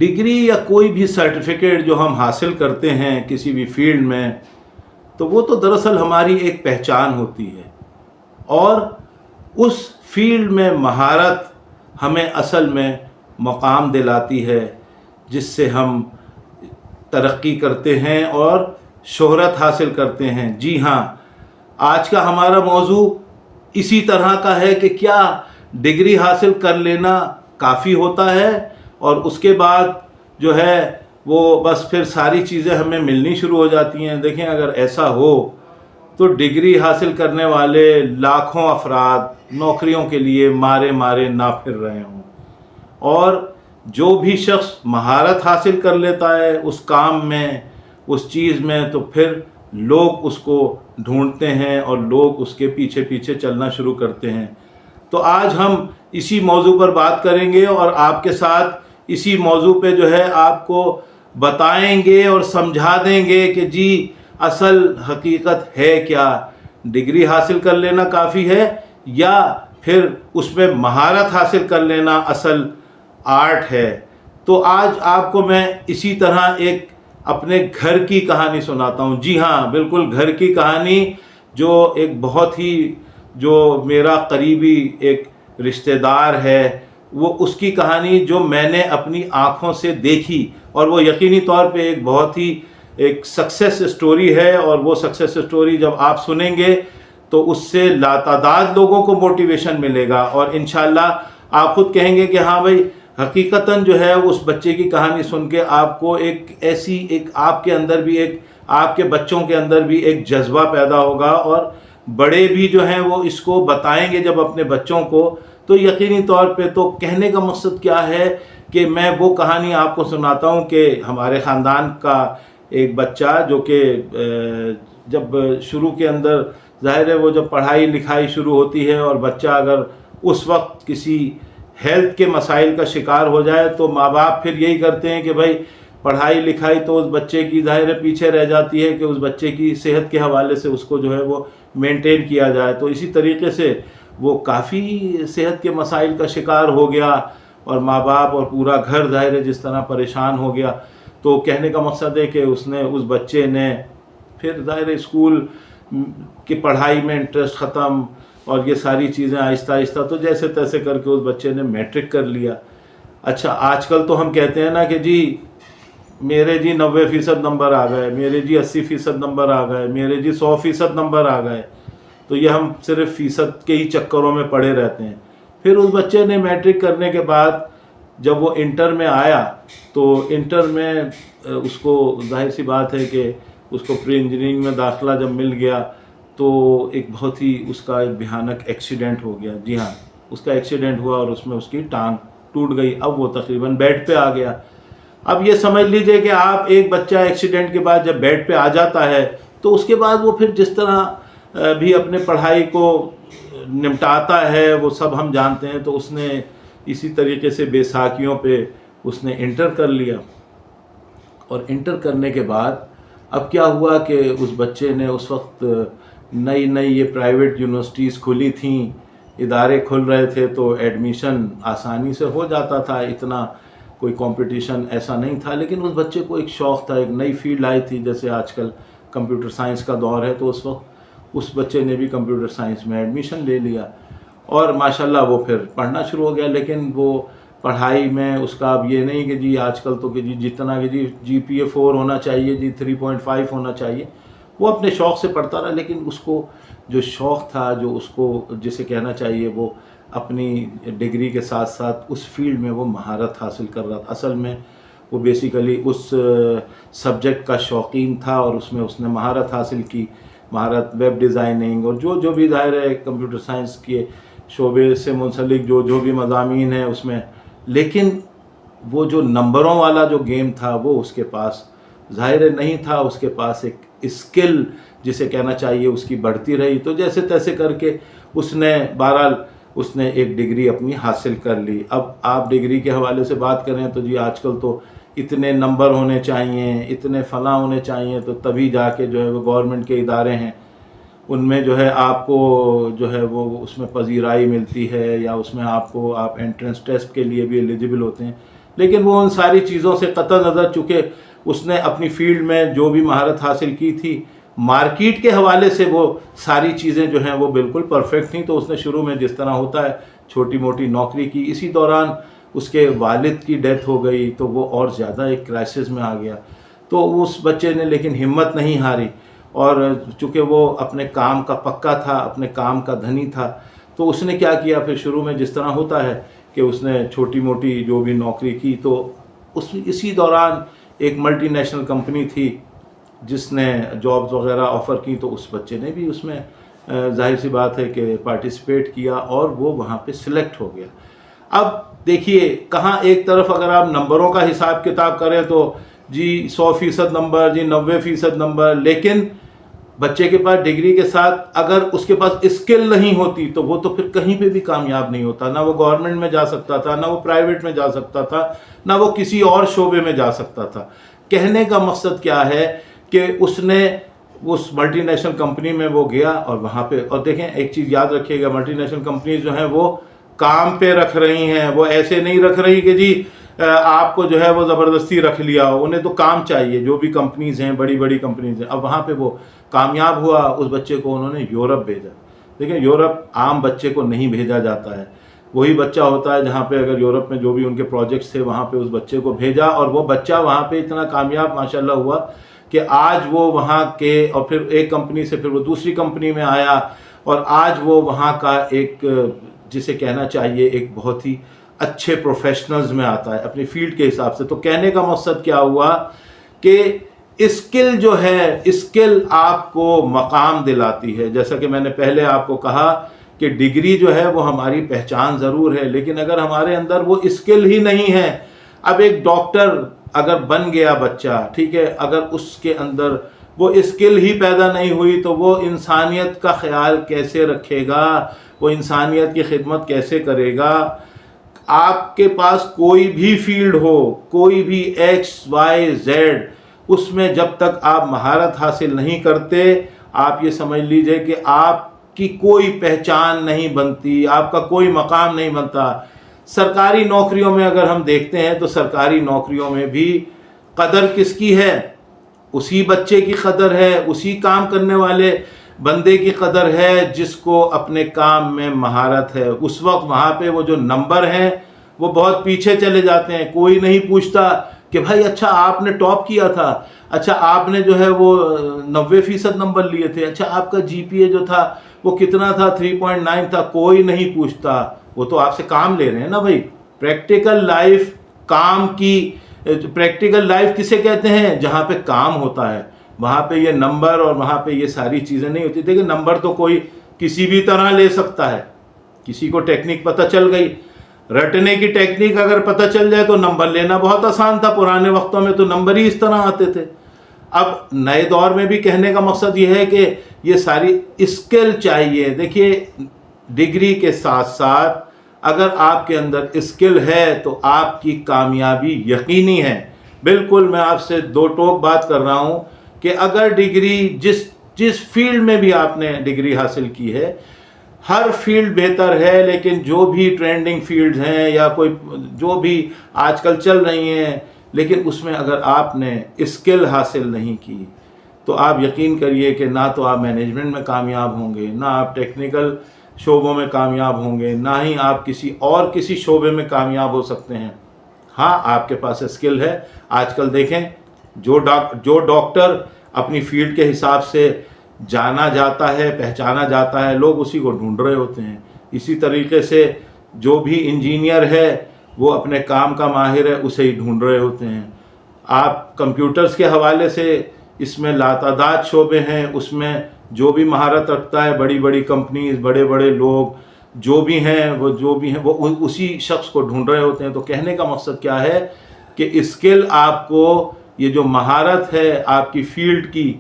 Degree یا کوئی بھی سرٹیفکیٹ جو ہم حاصل کرتے ہیں کسی بھی فیلڈ میں، تو وہ تو دراصل ہماری ایک پہچان ہوتی ہے، اور اس فیلڈ میں مہارت ہمیں اصل میں مقام دلاتی ہے جس سے ہم ترقی کرتے ہیں اور شہرت حاصل کرتے ہیں۔ جی ہاں، آج کا ہمارا موضوع اسی طرح کا ہے کہ کیا ڈگری حاصل کر لینا کافی ہوتا ہے اور اس کے بعد جو ہے وہ بس پھر ساری چیزیں ہمیں ملنی شروع ہو جاتی ہیں۔ دیکھیں، اگر ایسا ہو تو ڈگری حاصل کرنے والے لاکھوں افراد نوکریوں کے لیے مارے نہ پھر رہے ہوں، اور جو بھی شخص مہارت حاصل کر لیتا ہے اس کام میں، اس چیز میں، تو پھر لوگ اس کو ڈھونڈتے ہیں اور لوگ اس کے پیچھے پیچھے چلنا شروع کرتے ہیں۔ تو آج ہم اسی موضوع پر بات کریں گے اور آپ کے ساتھ اسی موضوع پہ جو ہے آپ کو بتائیں گے اور سمجھا دیں گے کہ جی اصل حقیقت ہے کیا، ڈگری حاصل کر لینا کافی ہے یا پھر اس میں مہارت حاصل کر لینا اصل آرٹ ہے۔ تو آج آپ کو میں اسی طرح ایک اپنے گھر کی کہانی سناتا ہوں۔ جی ہاں، بالکل گھر کی کہانی، جو ایک بہت ہی جو میرا قریبی ایک رشتہ دار ہے، وہ اس کی کہانی جو میں نے اپنی آنکھوں سے دیکھی، اور وہ یقینی طور پہ ایک بہت ہی ایک سکسیس سٹوری ہے، اور وہ سکسیس سٹوری جب آپ سنیں گے تو اس سے لاتعداد لوگوں کو موٹیویشن ملے گا، اور انشاءاللہ آپ خود کہیں گے کہ ہاں بھائی حقیقتاً جو ہے اس بچے کی کہانی سن کے آپ کو ایک ایسی ایک آپ کے اندر بھی ایک آپ کے بچوں کے اندر بھی ایک جذبہ پیدا ہوگا، اور بڑے بھی جو ہیں وہ اس کو بتائیں گے جب اپنے بچوں کو، تو یقینی طور پہ تو کہنے کا مقصد کیا ہے کہ میں وہ کہانی آپ کو سناتا ہوں کہ ہمارے خاندان کا ایک بچہ جو کہ جب شروع کے اندر ظاہر ہے وہ جب پڑھائی لکھائی شروع ہوتی ہے اور بچہ اگر اس وقت کسی ہیلتھ کے مسائل کا شکار ہو جائے تو ماں باپ پھر یہی کرتے ہیں کہ بھائی پڑھائی لکھائی تو اس بچے کی ظاہر ہے پیچھے رہ جاتی ہے کہ اس بچے کی صحت کے حوالے سے اس کو جو ہے وہ مینٹین کیا جائے۔ تو اسی طریقے سے وہ کافی صحت کے مسائل کا شکار ہو گیا، اور ماں باپ اور پورا گھر ظاہر ہے جس طرح پریشان ہو گیا۔ تو کہنے کا مقصد ہے کہ اس بچے نے پھر ظاہر ہے اسکول کی پڑھائی میں انٹرسٹ ختم، اور یہ ساری چیزیں آہستہ آہستہ تو جیسے تیسے کر کے اس بچے نے میٹرک کر لیا۔ اچھا، آج کل تو ہم کہتے ہیں نا کہ جی میرے جی 90% نمبر آ گئے، میرے جی 80% نمبر آ گئے، میرے جی 100% نمبر آ گئے، تو یہ ہم صرف فیصد کے ہی چکروں میں پڑے رہتے ہیں۔ پھر اس بچے نے میٹرک کرنے کے بعد جب وہ انٹر میں آیا تو انٹر میں اس کو ظاہر سی بات ہے کہ اس کو پری انجینئرنگ میں داخلہ جب مل گیا تو ایک بہت ہی اس کا ایک بھیانک ایکسیڈنٹ ہو گیا۔ جی ہاں، اس کا ایکسیڈنٹ ہوا اور اس میں اس کی ٹانگ ٹوٹ گئی۔ اب وہ تقریباً بیڈ پہ آ گیا۔ اب یہ سمجھ لیجئے کہ آپ ایک بچہ ایکسیڈنٹ کے بعد جب بیڈ پہ آ جاتا ہے تو اس کے بعد وہ پھر جس طرح بھی اپنے پڑھائی کو نمٹاتا ہے وہ سب ہم جانتے ہیں۔ تو اس نے اسی طریقے سے بیساکھیوں پہ اس نے انٹر کر لیا، اور انٹر کرنے کے بعد اب کیا ہوا کہ اس بچے نے اس وقت نئی یہ پرائیویٹ یونیورسٹیز کھلی تھیں، ادارے کھل رہے تھے، تو ایڈمیشن آسانی سے ہو جاتا تھا، اتنا کوئی کمپٹیشن ایسا نہیں تھا۔ لیکن اس بچے کو ایک شوق تھا، ایک نئی فیلڈ آئی تھی، جیسے آج کل کمپیوٹر سائنس کا دور ہے، تو اس وقت اس بچے نے بھی کمپیوٹر سائنس میں ایڈمیشن لے لیا، اور ماشاءاللہ وہ پھر پڑھنا شروع ہو گیا۔ لیکن وہ پڑھائی میں اس کا اب یہ نہیں کہ جی آج کل تو کہ جی جتنا کہ جی GPA 4 ہونا چاہیے، جی 3.5 ہونا چاہیے، وہ اپنے شوق سے پڑھتا رہا۔ لیکن اس کو جو شوق تھا، جو اس کو جسے کہنا چاہیے، وہ اپنی ڈگری کے ساتھ ساتھ اس فیلڈ میں وہ مہارت حاصل کر رہا تھا۔ اصل میں وہ بیسیکلی اس سبجیکٹ کا شوقین تھا، اور اس میں اس نے مہارت حاصل کی، مہارت ویب ڈیزائننگ اور جو بھی ظاہر ہے کمپیوٹر سائنس کے شعبے سے منسلک جو بھی مضامین ہیں اس میں۔ لیکن وہ جو نمبروں والا جو گیم تھا وہ اس کے پاس ظاہر نہیں تھا، اس کے پاس ایک اسکل جسے کہنا چاہیے اس کی بڑھتی رہی۔ تو جیسے تیسے کر کے اس نے بہرحال اس نے ایک ڈگری اپنی حاصل کر لی۔ اب آپ ڈگری کے حوالے سے بات کریں تو جی آج کل تو اتنے نمبر ہونے چاہیے، اتنے فلاں ہونے چاہیے، تو تبھی جا کے جو ہے وہ گورنمنٹ کے ادارے ہیں ان میں جو ہے آپ کو جو ہے وہ اس میں پذیرائی ملتی ہے، یا اس میں آپ انٹرنس ٹیسٹ کے لیے بھی ایلیجبل ہوتے ہیں۔ لیکن وہ ان ساری چیزوں سے قطع نظر، چونکہ اس نے اپنی فیلڈ میں جو بھی مہارت حاصل کی تھی، مارکیٹ کے حوالے سے وہ ساری چیزیں جو ہیں وہ بالکل پرفیکٹ تھیں، تو اس نے شروع میں جس طرح ہوتا ہے چھوٹی موٹی نوکری کی، اسی دوران اس کے والد کی ڈیتھ ہو گئی تو وہ اور زیادہ ایک کرائسس میں آ گیا۔ تو اس بچے نے لیکن ہمت نہیں ہاری، اور چونکہ وہ اپنے کام کا پکا تھا، اپنے کام کا دھنی تھا، تو اس نے کیا کیا، پھر شروع میں جس طرح ہوتا ہے کہ اس نے چھوٹی موٹی جو بھی نوکری کی، تو اسی دوران ایک ملٹی نیشنل کمپنی تھی جس نے جابز وغیرہ آفر کی، تو اس بچے نے بھی اس میں ظاہر سی بات ہے کہ پارٹیسپیٹ کیا اور وہ وہاں پہ سلیکٹ ہو گیا۔ اب دیکھیے کہاں ایک طرف اگر آپ نمبروں کا حساب کتاب کریں تو جی 100% نمبر، جی 90% نمبر، لیکن بچے کے پاس ڈگری کے ساتھ اگر اس کے پاس اسکل نہیں ہوتی تو وہ تو پھر کہیں پہ بھی کامیاب نہیں ہوتا، نہ وہ گورنمنٹ میں جا سکتا تھا، نہ وہ پرائیویٹ میں جا سکتا تھا، نہ وہ کسی اور شعبے میں جا سکتا تھا۔ کہنے کا مقصد کیا ہے کہ اس نے اس ملٹی نیشنل کمپنی میں وہ گیا اور وہاں پہ، اور دیکھیں ایک چیز یاد رکھیے گا، ملٹی نیشنل کمپنیز جو ہیں وہ کام پہ رکھ رہی ہیں، وہ ایسے نہیں رکھ رہی کہ جی آپ کو جو ہے وہ زبردستی رکھ لیا ہو، انہیں تو کام چاہیے۔ جو بھی کمپنیز ہیں، بڑی بڑی کمپنیز ہیں، اب وہاں پہ وہ کامیاب ہوا، اس بچے کو انہوں نے یورپ بھیجا۔ دیکھیں یورپ عام بچے کو نہیں بھیجا جاتا ہے، وہی بچہ ہوتا ہے جہاں پہ اگر یورپ میں جو بھی ان کے پروجیکٹس تھے وہاں پہ اس بچے کو بھیجا، اور وہ بچہ وہاں پہ اتنا کامیاب ماشاءاللہ ہوا کہ آج وہ وہاں کے، اور پھر ایک کمپنی سے پھر وہ دوسری کمپنی میں آیا، اور آج وہ وہاں کا ایک جسے کہنا چاہیے ایک بہت ہی اچھے پروفیشنلز میں آتا ہے اپنی فیلڈ کے حساب سے۔ تو کہنے کا مقصد کیا ہوا کہ اسکل جو ہے، اسکل آپ کو مقام دلاتی ہے۔ جیسا کہ میں نے پہلے آپ کو کہا کہ ڈگری جو ہے وہ ہماری پہچان ضرور ہے، لیکن اگر ہمارے اندر وہ اسکل ہی نہیں ہے، اب ایک ڈاکٹر اگر بن گیا بچہ، ٹھیک ہے، اگر اس کے اندر وہ اسکل ہی پیدا نہیں ہوئی تو وہ انسانیت کا خیال کیسے رکھے گا، وہ انسانیت کی خدمت کیسے کرے گا؟ آپ کے پاس کوئی بھی فیلڈ ہو، کوئی بھی ایکس وائی زیڈ، اس میں جب تک آپ مہارت حاصل نہیں کرتے، آپ یہ سمجھ لیجئے کہ آپ کی کوئی پہچان نہیں بنتی، آپ کا کوئی مقام نہیں بنتا۔ سرکاری نوکریوں میں اگر ہم دیکھتے ہیں تو سرکاری نوکریوں میں بھی قدر کس کی ہے؟ اسی بچے کی قدر ہے، اسی کام کرنے والے بندے کی قدر ہے جس کو اپنے کام میں مہارت ہے۔ اس وقت وہاں پہ وہ جو نمبر ہیں وہ بہت پیچھے چلے جاتے ہیں، کوئی نہیں پوچھتا کہ بھائی اچھا آپ نے ٹاپ کیا تھا، اچھا آپ نے جو ہے وہ 90% نمبر لیے تھے، اچھا آپ کا جی پی اے جو تھا وہ کتنا تھا، 3.9 تھا، کوئی نہیں پوچھتا۔ وہ تو آپ سے کام لے رہے ہیں نا بھائی۔ پریکٹیکل لائف، کام کی، پریکٹیکل لائف کسے کہتے ہیں؟ جہاں پہ کام ہوتا ہے، وہاں پہ یہ نمبر اور وہاں پہ یہ ساری چیزیں نہیں ہوتی۔ دیکھیں نمبر تو کوئی کسی بھی طرح لے سکتا ہے، کسی کو ٹیکنیک پتہ چل گئی، رٹنے کی ٹیکنیک اگر پتہ چل جائے تو نمبر لینا بہت آسان تھا۔ پرانے وقتوں میں تو نمبر ہی اس طرح آتے تھے۔ اب نئے دور میں بھی کہنے کا مقصد یہ ہے کہ یہ ساری اسکل چاہیے۔ دیکھیے ڈگری کے ساتھ ساتھ اگر آپ کے اندر اسکل ہے تو آپ کی کامیابی یقینی ہے۔ بالکل میں آپ سے دو ٹوک بات کر رہا ہوں کہ اگر ڈگری جس فیلڈ میں بھی آپ نے ڈگری حاصل کی ہے، ہر فیلڈ بہتر ہے، لیکن جو بھی ٹرینڈنگ فیلڈز ہیں یا کوئی جو بھی آج کل چل رہی ہیں، لیکن اس میں اگر آپ نے اسکل حاصل نہیں کی تو آپ یقین کریے کہ نہ تو آپ مینجمنٹ میں کامیاب ہوں گے، نہ آپ ٹیکنیکل شعبوں میں کامیاب ہوں گے، نہ ہی آپ کسی شعبے میں کامیاب ہو سکتے ہیں۔ ہاں آپ کے پاس اسکل ہے۔ آج کل دیکھیں جو ڈاکٹر اپنی فیلڈ کے حساب سے جانا جاتا ہے، پہچانا جاتا ہے، لوگ اسی کو ڈھونڈ رہے ہوتے ہیں۔ اسی طریقے سے جو بھی انجینئر ہے وہ اپنے کام کا ماہر ہے، اسے ہی ڈھونڈ رہے ہوتے ہیں۔ آپ کمپیوٹرز کے حوالے سے اس میں لاتعداد شعبے ہیں، اس میں جو بھی مہارت رکھتا ہے، بڑی بڑی کمپنیز، بڑے بڑے لوگ جو بھی ہیں وہ اسی شخص کو ڈھونڈ رہے ہوتے ہیں۔ تو کہنے کا مقصد کیا ہے کہ اسکل آپ کو، یہ جو مہارت ہے آپ کی فیلڈ کی،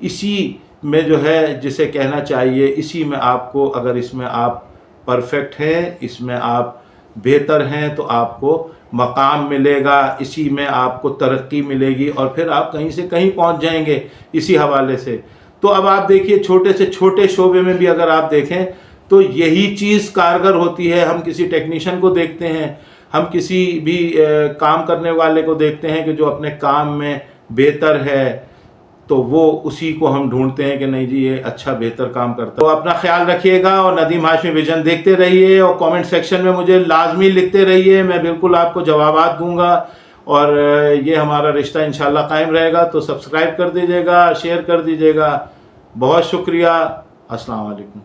اسی میں جو ہے جسے کہنا چاہیے، اسی میں آپ کو، اگر اس میں آپ پرفیکٹ ہیں، اس میں آپ بہتر ہیں تو آپ کو مقام ملے گا، اسی میں آپ کو ترقی ملے گی، اور پھر آپ کہیں سے کہیں پہنچ جائیں گے اسی حوالے سے۔ تو اب آپ دیکھیے چھوٹے سے چھوٹے شعبے میں بھی اگر آپ دیکھیں تو یہی چیز کارگر ہوتی ہے۔ ہم کسی ٹیکنیشین کو دیکھتے ہیں، ہم کسی بھی کام کرنے والے کو دیکھتے ہیں کہ جو اپنے کام میں بہتر ہے تو وہ اسی کو ہم ڈھونڈتے ہیں کہ نہیں جی یہ اچھا بہتر کام کرتا ہے. تو اپنا خیال رکھیے گا اور ندیم ہاشمی ویژن دیکھتے رہیے اور کامنٹ سیکشن میں مجھے لازمی لکھتے رہیے. میں بالکل آپ کو جوابات دوں گا اور یہ ہمارا رشتہ انشاءاللہ قائم رہے گا. تو سبسکرائب کر دیجیے گا, شیئر کر دیجیے گا. بہت شکریہ. السلام علیکم.